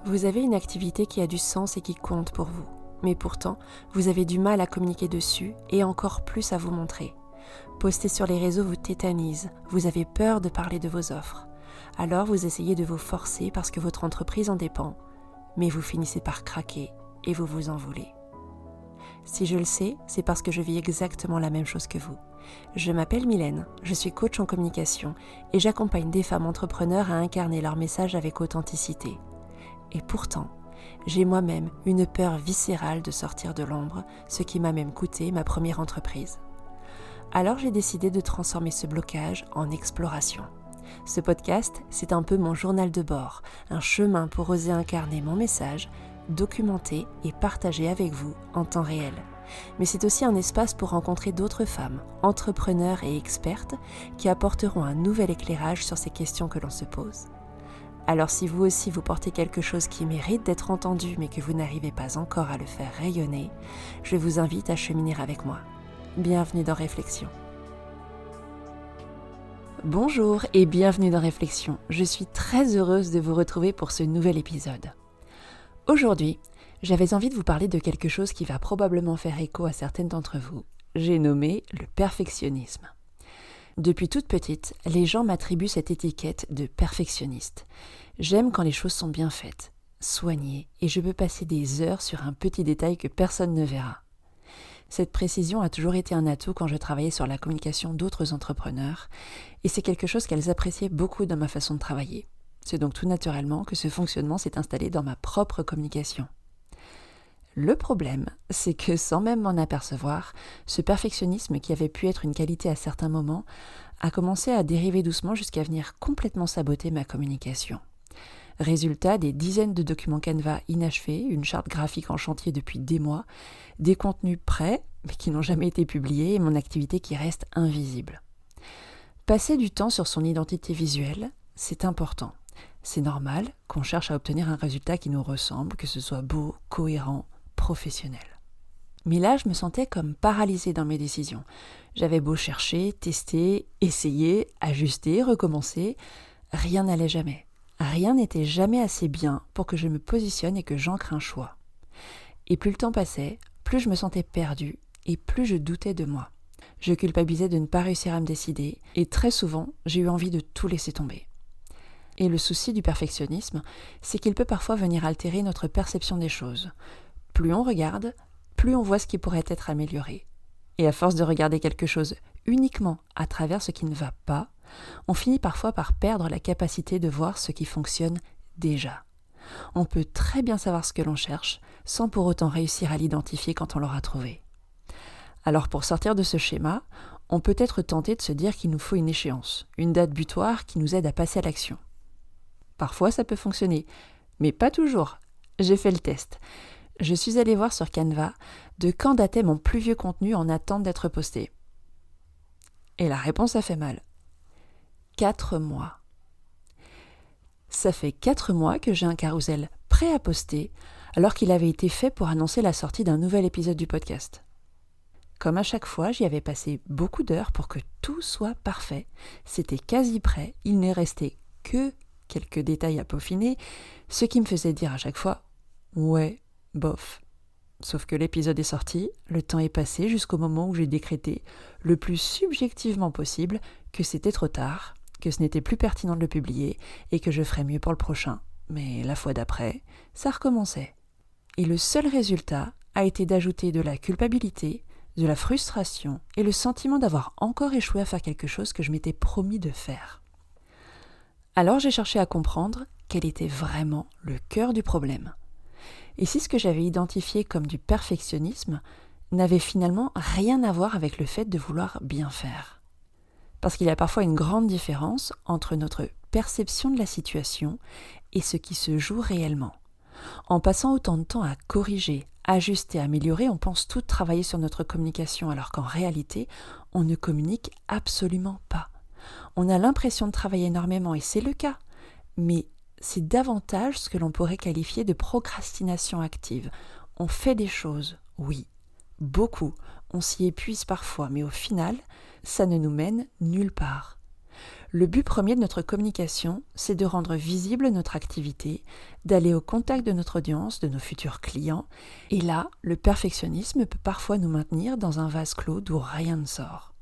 Vous avez une activité qui a du sens et qui compte pour vous, mais pourtant, vous avez du mal à communiquer dessus et encore plus à vous montrer. Poster sur les réseaux vous tétanise, vous avez peur de parler de vos offres. Alors vous essayez de vous forcer parce que votre entreprise en dépend, mais vous finissez par craquer et vous vous en voulez. Si je le sais, c'est parce que je vis exactement la même chose que vous. Je m'appelle Mylène, je suis coach en communication et j'accompagne des femmes entrepreneurs à incarner leur message avec authenticité. Et pourtant, j'ai moi-même une peur viscérale de sortir de l'ombre, ce qui m'a même coûté ma première entreprise. Alors j'ai décidé de transformer ce blocage en exploration. Ce podcast, c'est un peu mon journal de bord, un chemin pour oser incarner mon message, documenter et partager avec vous en temps réel. Mais c'est aussi un espace pour rencontrer d'autres femmes, entrepreneurs et expertes qui apporteront un nouvel éclairage sur ces questions que l'on se pose. Alors si vous aussi vous portez quelque chose qui mérite d'être entendu mais que vous n'arrivez pas encore à le faire rayonner, je vous invite à cheminer avec moi. Bienvenue dans Réflexion. Bonjour et bienvenue dans Réflexion. Je suis très heureuse de vous retrouver pour ce nouvel épisode. Aujourd'hui, j'avais envie de vous parler de quelque chose qui va probablement faire écho à certaines d'entre vous. J'ai nommé le perfectionnisme. Depuis toute petite, les gens m'attribuent cette étiquette de perfectionniste. J'aime quand les choses sont bien faites, soignées, et je peux passer des heures sur un petit détail que personne ne verra. Cette précision a toujours été un atout quand je travaillais sur la communication d'autres entrepreneurs, et c'est quelque chose qu'elles appréciaient beaucoup dans ma façon de travailler. C'est donc tout naturellement que ce fonctionnement s'est installé dans ma propre communication. Le problème, c'est que sans même m'en apercevoir, ce perfectionnisme qui avait pu être une qualité à certains moments a commencé à dériver doucement jusqu'à venir complètement saboter ma communication. Résultat, des dizaines de documents Canva inachevés, une charte graphique en chantier depuis des mois, des contenus prêts mais qui n'ont jamais été publiés et mon activité qui reste invisible. Passer du temps sur son identité visuelle, c'est important. C'est normal qu'on cherche à obtenir un résultat qui nous ressemble, que ce soit beau, cohérent, professionnel. Mais là, je me sentais comme paralysée dans mes décisions. J'avais beau chercher, tester, essayer, ajuster, recommencer, rien n'allait jamais. Rien n'était jamais assez bien pour que je me positionne et que j'ancre un choix. Et plus le temps passait, plus je me sentais perdue et plus je doutais de moi. Je culpabilisais de ne pas réussir à me décider et très souvent, j'ai eu envie de tout laisser tomber. Et le souci du perfectionnisme, c'est qu'il peut parfois venir altérer notre perception des choses. Plus on regarde, plus on voit ce qui pourrait être amélioré. Et à force de regarder quelque chose uniquement à travers ce qui ne va pas, on finit parfois par perdre la capacité de voir ce qui fonctionne déjà. On peut très bien savoir ce que l'on cherche, sans pour autant réussir à l'identifier quand on l'aura trouvé. Alors pour sortir de ce schéma, on peut être tenté de se dire qu'il nous faut une échéance, une date butoir qui nous aide à passer à l'action. Parfois ça peut fonctionner, mais pas toujours. J'ai fait le test. Je suis allée voir sur Canva de quand datait mon plus vieux contenu en attente d'être posté. Et la réponse a fait mal. 4 mois. Ça fait 4 mois que j'ai un carrousel prêt à poster, alors qu'il avait été fait pour annoncer la sortie d'un nouvel épisode du podcast. Comme à chaque fois, j'y avais passé beaucoup d'heures pour que tout soit parfait. C'était quasi prêt, il n'est resté que quelques détails à peaufiner, ce qui me faisait dire à chaque fois « ouais, bof ». Sauf que l'épisode est sorti, le temps est passé jusqu'au moment où j'ai décrété, le plus subjectivement possible, que c'était trop tard, que ce n'était plus pertinent de le publier et que je ferais mieux pour le prochain. Mais la fois d'après, ça recommençait. Et le seul résultat a été d'ajouter de la culpabilité, de la frustration et le sentiment d'avoir encore échoué à faire quelque chose que je m'étais promis de faire. Alors j'ai cherché à comprendre quel était vraiment le cœur du problème. Et si ce que j'avais identifié comme du perfectionnisme n'avait finalement rien à voir avec le fait de vouloir bien faire. Parce qu'il y a parfois une grande différence entre notre perception de la situation et ce qui se joue réellement. En passant autant de temps à corriger, ajuster, améliorer, on pense tout travailler sur notre communication alors qu'en réalité, on ne communique absolument pas. On a l'impression de travailler énormément et c'est le cas, mais c'est davantage ce que l'on pourrait qualifier de procrastination active. On fait des choses, oui, beaucoup, on s'y épuise parfois, mais au final, ça ne nous mène nulle part. Le but premier de notre communication, c'est de rendre visible notre activité, d'aller au contact de notre audience, de nos futurs clients. Et là, le perfectionnisme peut parfois nous maintenir dans un vase clos d'où rien ne sort.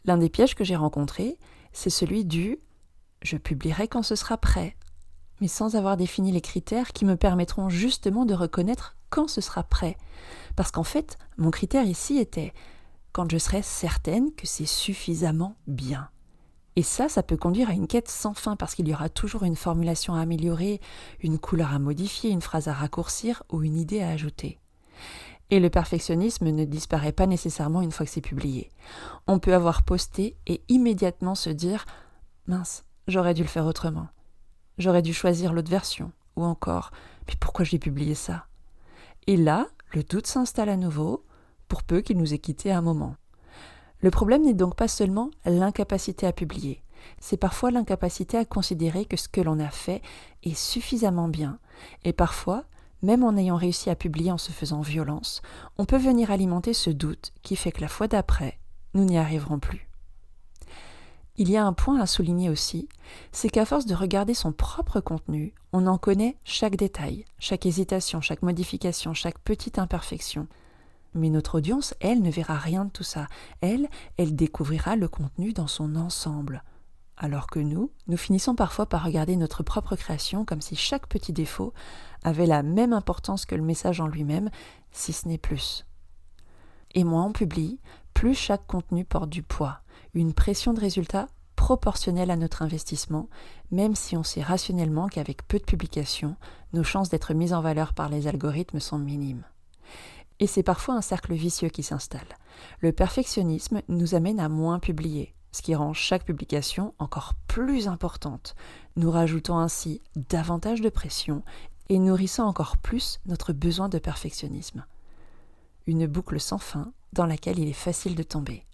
L'un des pièges que j'ai rencontrés, c'est celui du « je publierai quand ce sera prêt », mais sans avoir défini les critères qui me permettront justement de reconnaître quand ce sera prêt. Parce qu'en fait, mon critère ici était quand je serai certaine que c'est suffisamment bien. Et ça peut conduire à une quête sans fin parce qu'il y aura toujours une formulation à améliorer, une couleur à modifier, une phrase à raccourcir ou une idée à ajouter. Et le perfectionnisme ne disparaît pas nécessairement une fois que c'est publié. On peut avoir posté et immédiatement se dire « mince, j'aurais dû le faire autrement. J'aurais dû choisir l'autre version. » Ou encore « mais pourquoi j'ai publié ça ?» Et là, le doute s'installe à nouveau, pour peu qu'il nous ait quittés à un moment. Le problème n'est donc pas seulement l'incapacité à publier, c'est parfois l'incapacité à considérer que ce que l'on a fait est suffisamment bien. Et parfois, même en ayant réussi à publier en se faisant violence, on peut venir alimenter ce doute qui fait que la fois d'après, nous n'y arriverons plus. Il y a un point à souligner aussi, c'est qu'à force de regarder son propre contenu, on en connaît chaque détail, chaque hésitation, chaque modification, chaque petite imperfection. Mais notre audience, elle, ne verra rien de tout ça. Elle découvrira le contenu dans son ensemble. Alors que nous finissons parfois par regarder notre propre création comme si chaque petit défaut avait la même importance que le message en lui-même, si ce n'est plus. Et moins on publie, plus chaque contenu porte du poids, une pression de résultat proportionnelle à notre investissement, même si on sait rationnellement qu'avec peu de publications, nos chances d'être mises en valeur par les algorithmes sont minimes. Et c'est parfois un cercle vicieux qui s'installe. Le perfectionnisme nous amène à moins publier, ce qui rend chaque publication encore plus importante, nous rajoutant ainsi davantage de pression et nourrissant encore plus notre besoin de perfectionnisme. Une boucle sans fin dans laquelle il est facile de tomber.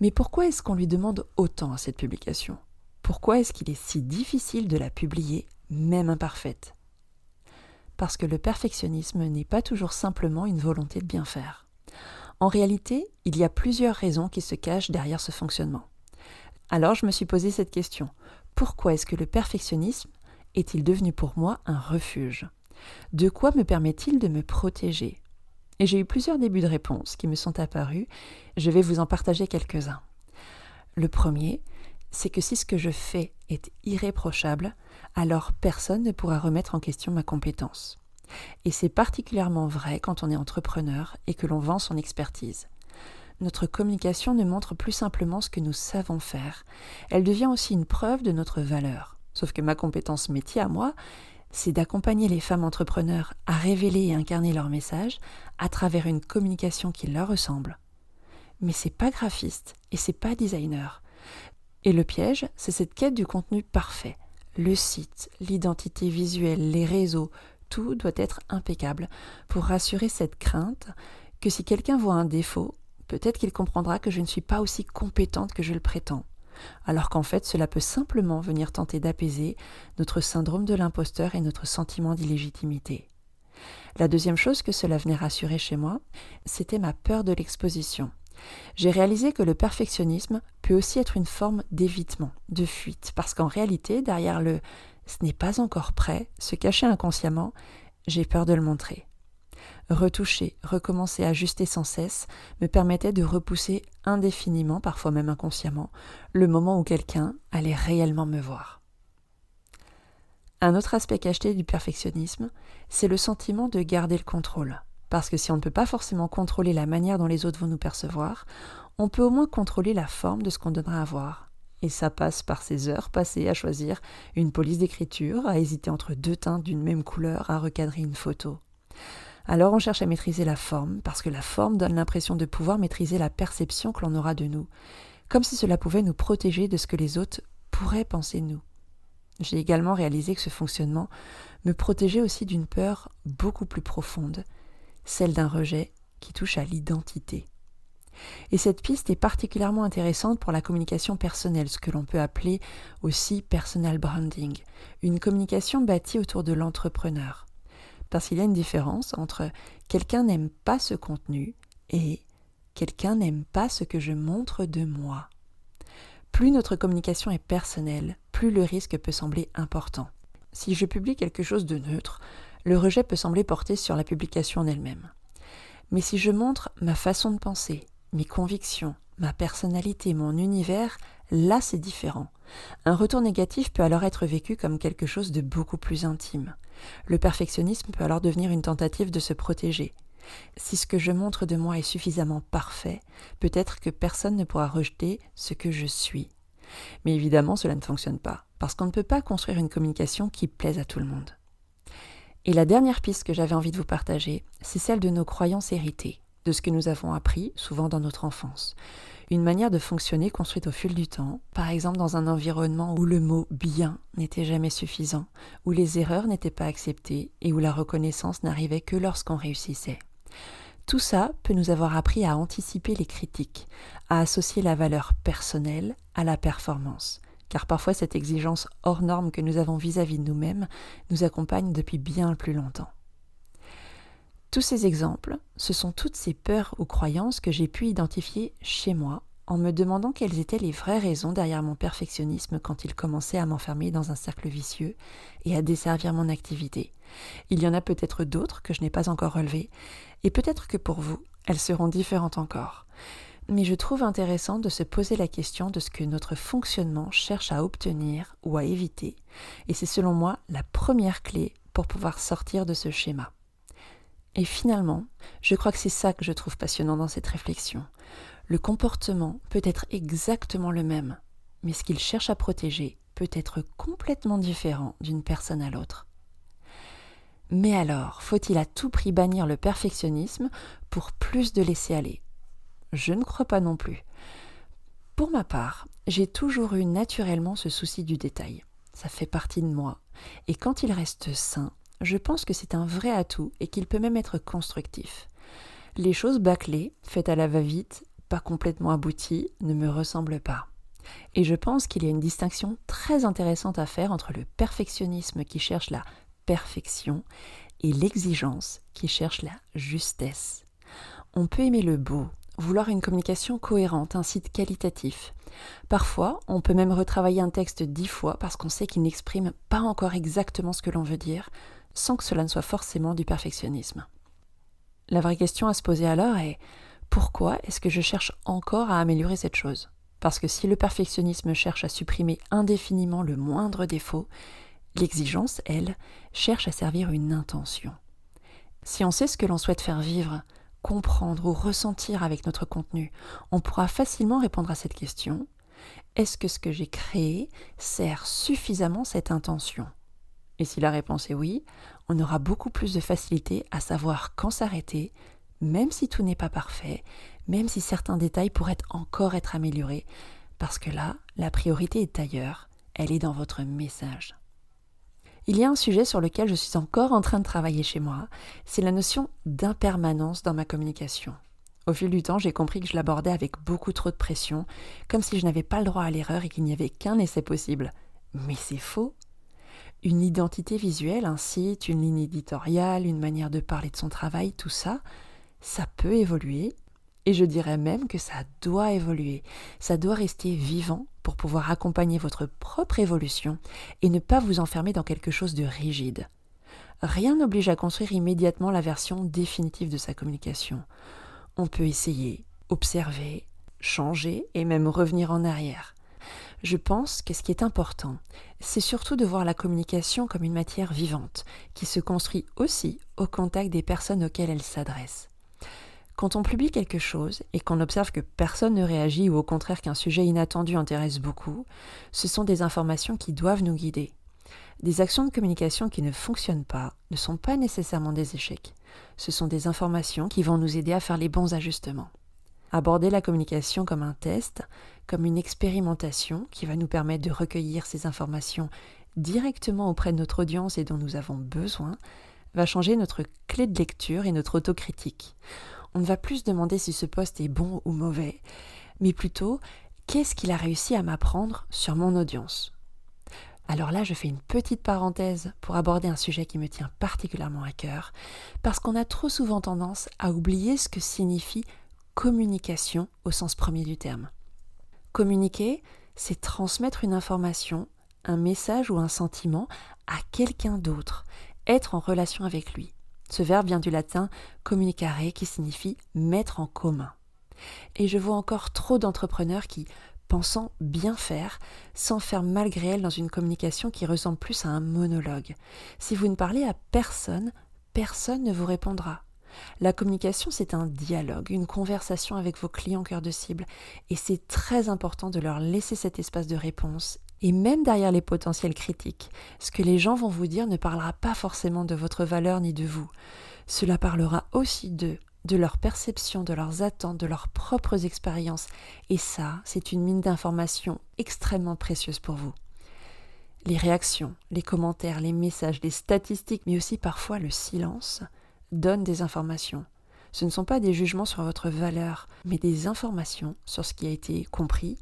Mais pourquoi est-ce qu'on lui demande autant à cette publication ? Pourquoi est-ce qu'il est si difficile de la publier, même imparfaite ? Parce que le perfectionnisme n'est pas toujours simplement une volonté de bien faire. En réalité, il y a plusieurs raisons qui se cachent derrière ce fonctionnement. Alors je me suis posé cette question. Pourquoi est-ce que le perfectionnisme est-il devenu pour moi un refuge ? De quoi me permet-il de me protéger ? Et j'ai eu plusieurs débuts de réponses qui me sont apparus. Je vais vous en partager quelques-uns. Le premier, c'est que si ce que je fais est irréprochable, alors personne ne pourra remettre en question ma compétence. Et c'est particulièrement vrai quand on est entrepreneur et que l'on vend son expertise. Notre communication ne montre plus simplement ce que nous savons faire, elle devient aussi une preuve de notre valeur. Sauf que ma compétence métier à moi, c'est d'accompagner les femmes entrepreneurs à révéler et incarner leur message à travers une communication qui leur ressemble. Mais c'est pas graphiste et c'est pas designer. Et le piège, c'est cette quête du contenu parfait. Le site, l'identité visuelle, les réseaux, tout doit être impeccable pour rassurer cette crainte que si quelqu'un voit un défaut, peut-être qu'il comprendra que je ne suis pas aussi compétente que je le prétends. Alors qu'en fait, cela peut simplement venir tenter d'apaiser notre syndrome de l'imposteur et notre sentiment d'illégitimité. La deuxième chose que cela venait rassurer chez moi, c'était ma peur de l'exposition. J'ai réalisé que le perfectionnisme peut aussi être une forme d'évitement, de fuite, parce qu'en réalité, derrière le « ce n'est pas encore prêt » se cachait inconsciemment « j'ai peur de le montrer ». Retoucher, recommencer, ajuster sans cesse me permettait de repousser indéfiniment, parfois même inconsciemment, le moment où quelqu'un allait réellement me voir. Un autre aspect caché du perfectionnisme, c'est le sentiment de garder le contrôle. Parce que si on ne peut pas forcément contrôler la manière dont les autres vont nous percevoir, on peut au moins contrôler la forme de ce qu'on donnera à voir. Et ça passe par ces heures passées à choisir une police d'écriture, à hésiter entre deux teintes d'une même couleur, à recadrer une photo. Alors on cherche à maîtriser la forme, parce que la forme donne l'impression de pouvoir maîtriser la perception que l'on aura de nous, comme si cela pouvait nous protéger de ce que les autres pourraient penser de nous. J'ai également réalisé que ce fonctionnement me protégeait aussi d'une peur beaucoup plus profonde, celle d'un rejet qui touche à l'identité. Et cette piste est particulièrement intéressante pour la communication personnelle, ce que l'on peut appeler aussi personal branding, une communication bâtie autour de l'entrepreneur. Parce qu'il y a une différence entre quelqu'un n'aime pas ce contenu et quelqu'un n'aime pas ce que je montre de moi. Plus notre communication est personnelle, plus le risque peut sembler important. Si je publie quelque chose de neutre, le rejet peut sembler porter sur la publication en elle-même. Mais si je montre ma façon de penser, mes convictions, ma personnalité, mon univers, là c'est différent. Un retour négatif peut alors être vécu comme quelque chose de beaucoup plus intime. Le perfectionnisme peut alors devenir une tentative de se protéger. Si ce que je montre de moi est suffisamment parfait, peut-être que personne ne pourra rejeter ce que je suis. Mais évidemment, cela ne fonctionne pas, parce qu'on ne peut pas construire une communication qui plaise à tout le monde. Et la dernière piste que j'avais envie de vous partager, c'est celle de nos croyances héritées, de ce que nous avons appris, souvent dans notre enfance. Une manière de fonctionner construite au fil du temps, par exemple dans un environnement où le mot « bien » n'était jamais suffisant, où les erreurs n'étaient pas acceptées et où la reconnaissance n'arrivait que lorsqu'on réussissait. Tout ça peut nous avoir appris à anticiper les critiques, à associer la valeur personnelle à la performance, car parfois cette exigence hors norme que nous avons vis-à-vis de nous-mêmes nous accompagne depuis bien plus longtemps. Tous ces exemples, ce sont toutes ces peurs ou croyances que j'ai pu identifier chez moi en me demandant quelles étaient les vraies raisons derrière mon perfectionnisme quand il commençait à m'enfermer dans un cercle vicieux et à desservir mon activité. Il y en a peut-être d'autres que je n'ai pas encore relevées, et peut-être que pour vous, elles seront différentes encore. Mais je trouve intéressant de se poser la question de ce que notre fonctionnement cherche à obtenir ou à éviter, et c'est selon moi la première clé pour pouvoir sortir de ce schéma. Et finalement, je crois que c'est ça que je trouve passionnant dans cette réflexion. Le comportement peut être exactement le même, mais ce qu'il cherche à protéger peut être complètement différent d'une personne à l'autre. Mais alors, faut-il à tout prix bannir le perfectionnisme pour plus de laisser-aller ? Je ne crois pas non plus. Pour ma part, j'ai toujours eu naturellement ce souci du détail. Ça fait partie de moi. Et quand il reste sain, je pense que c'est un vrai atout et qu'il peut même être constructif. Les choses bâclées, faites à la va-vite, pas complètement abouties, ne me ressemblent pas. Et je pense qu'il y a une distinction très intéressante à faire entre le perfectionnisme qui cherche la perfection et l'exigence qui cherche la justesse. On peut aimer le beau, vouloir une communication cohérente, un site qualitatif. Parfois, on peut même retravailler un texte 10 fois parce qu'on sait qu'il n'exprime pas encore exactement ce que l'on veut dire, sans que cela ne soit forcément du perfectionnisme. La vraie question à se poser alors est « Pourquoi est-ce que je cherche encore à améliorer cette chose ?» Parce que si le perfectionnisme cherche à supprimer indéfiniment le moindre défaut, l'exigence, elle, cherche à servir une intention. Si on sait ce que l'on souhaite faire vivre, comprendre ou ressentir avec notre contenu, on pourra facilement répondre à cette question. Est-ce que ce que j'ai créé sert suffisamment cette intention ? Et si la réponse est oui, on aura beaucoup plus de facilité à savoir quand s'arrêter, même si tout n'est pas parfait, même si certains détails pourraient encore être améliorés, parce que là, la priorité est ailleurs, elle est dans votre message. Il y a un sujet sur lequel je suis encore en train de travailler chez moi, c'est la notion d'impermanence dans ma communication. Au fil du temps, j'ai compris que je l'abordais avec beaucoup trop de pression, comme si je n'avais pas le droit à l'erreur et qu'il n'y avait qu'un essai possible. Mais c'est faux. Une identité visuelle, un site, une ligne éditoriale, une manière de parler de son travail, tout ça, ça peut évoluer. Et je dirais même que ça doit évoluer. Ça doit rester vivant pour pouvoir accompagner votre propre évolution et ne pas vous enfermer dans quelque chose de rigide. Rien n'oblige à construire immédiatement la version définitive de sa communication. On peut essayer, observer, changer et même revenir en arrière. Je pense que ce qui est important, c'est surtout de voir la communication comme une matière vivante, qui se construit aussi au contact des personnes auxquelles elle s'adresse. Quand on publie quelque chose et qu'on observe que personne ne réagit ou au contraire qu'un sujet inattendu intéresse beaucoup, ce sont des informations qui doivent nous guider. Des actions de communication qui ne fonctionnent pas ne sont pas nécessairement des échecs. Ce sont des informations qui vont nous aider à faire les bons ajustements. Aborder la communication comme un test, comme une expérimentation qui va nous permettre de recueillir ces informations directement auprès de notre audience et dont nous avons besoin, va changer notre clé de lecture et notre autocritique. On ne va plus se demander si ce post est bon ou mauvais, mais plutôt qu'est-ce qu'il a réussi à m'apprendre sur mon audience. Alors là, je fais une petite parenthèse pour aborder un sujet qui me tient particulièrement à cœur, parce qu'on a trop souvent tendance à oublier ce que signifie communication au sens premier du terme. Communiquer, c'est transmettre une information, un message ou un sentiment à quelqu'un d'autre, être en relation avec lui. Ce verbe vient du latin communicare qui signifie mettre en commun. Et je vois encore trop d'entrepreneurs qui, pensant bien faire, s'enferment malgré elles dans une communication qui ressemble plus à un monologue. Si vous ne parlez à personne, personne ne vous répondra. La communication, c'est un dialogue, une conversation avec vos clients cœur de cible, et c'est très important de leur laisser cet espace de réponse. Et même derrière les potentiels critiques, ce que les gens vont vous dire ne parlera pas forcément de votre valeur ni de vous. Cela parlera aussi d'eux, de leur perception, de leurs attentes, de leurs propres expériences. Et ça, c'est une mine d'informations extrêmement précieuse pour vous. Les réactions, les commentaires, les messages, les statistiques, mais aussi parfois le silence, donnent des informations. Ce ne sont pas des jugements sur votre valeur, mais des informations sur ce qui a été compris,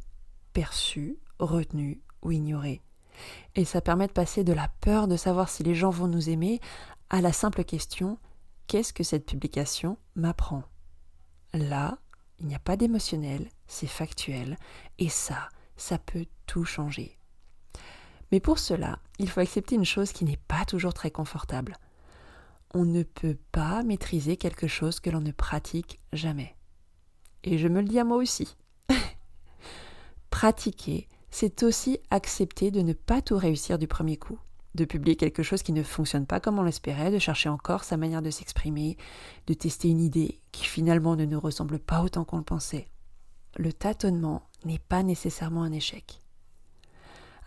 perçu, retenu ou ignoré. Et ça permet de passer de la peur de savoir si les gens vont nous aimer à la simple question « Qu'est-ce que cette publication m'apprend ?» Là, il n'y a pas d'émotionnel, c'est factuel, et ça peut tout changer. Mais pour cela, il faut accepter une chose qui n'est pas toujours très confortable. On ne peut pas maîtriser quelque chose que l'on ne pratique jamais. Et je me le dis à moi aussi. Pratiquer, c'est aussi accepter de ne pas tout réussir du premier coup, de publier quelque chose qui ne fonctionne pas comme on l'espérait, de chercher encore sa manière de s'exprimer, de tester une idée qui finalement ne nous ressemble pas autant qu'on le pensait. Le tâtonnement n'est pas nécessairement un échec.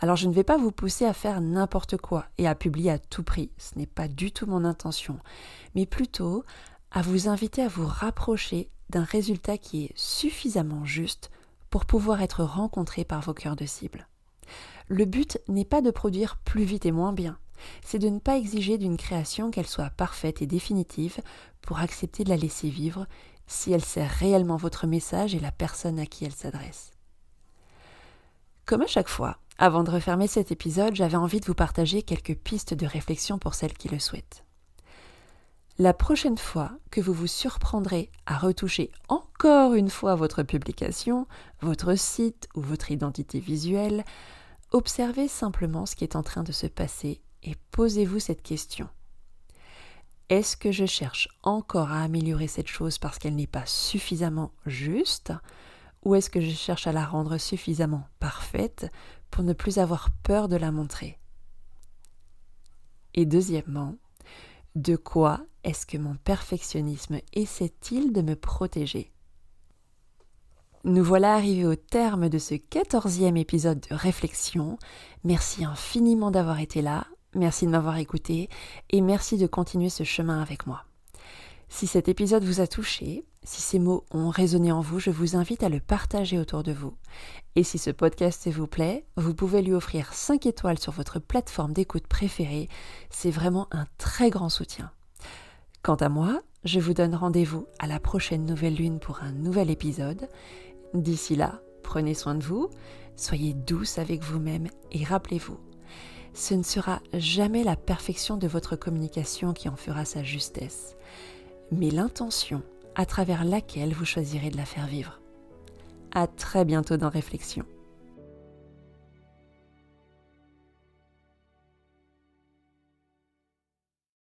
Alors je ne vais pas vous pousser à faire n'importe quoi et à publier à tout prix, ce n'est pas du tout mon intention, mais plutôt à vous inviter à vous rapprocher d'un résultat qui est suffisamment juste pour pouvoir être rencontré par vos cœurs de cible. Le but n'est pas de produire plus vite et moins bien, c'est de ne pas exiger d'une création qu'elle soit parfaite et définitive pour accepter de la laisser vivre si elle sert réellement votre message et la personne à qui elle s'adresse. Comme à chaque fois, avant de refermer cet épisode, j'avais envie de vous partager quelques pistes de réflexion pour celles qui le souhaitent. La prochaine fois que vous vous surprendrez à retoucher encore une fois votre publication, votre site ou votre identité visuelle, observez simplement ce qui est en train de se passer et posez-vous cette question. Est-ce que je cherche encore à améliorer cette chose parce qu'elle n'est pas suffisamment juste ? Ou est-ce que je cherche à la rendre suffisamment parfaite pour ne plus avoir peur de la montrer ? Et deuxièmement, de quoi est-ce que mon perfectionnisme essaie-t-il de me protéger ? Nous voilà arrivés au terme de ce 14e épisode de réflexion. Merci infiniment d'avoir été là, merci de m'avoir écouté et merci de continuer ce chemin avec moi. Si cet épisode vous a touché, si ces mots ont résonné en vous, je vous invite à le partager autour de vous. Et si ce podcast vous plaît, vous pouvez lui offrir 5 étoiles sur votre plateforme d'écoute préférée. C'est vraiment un très grand soutien. Quant à moi, je vous donne rendez-vous à la prochaine nouvelle lune pour un nouvel épisode. D'ici là, prenez soin de vous, soyez douce avec vous-même et rappelez-vous, ce ne sera jamais la perfection de votre communication qui en fera sa justesse, mais l'intention à travers laquelle vous choisirez de la faire vivre. À très bientôt dans Réflexion.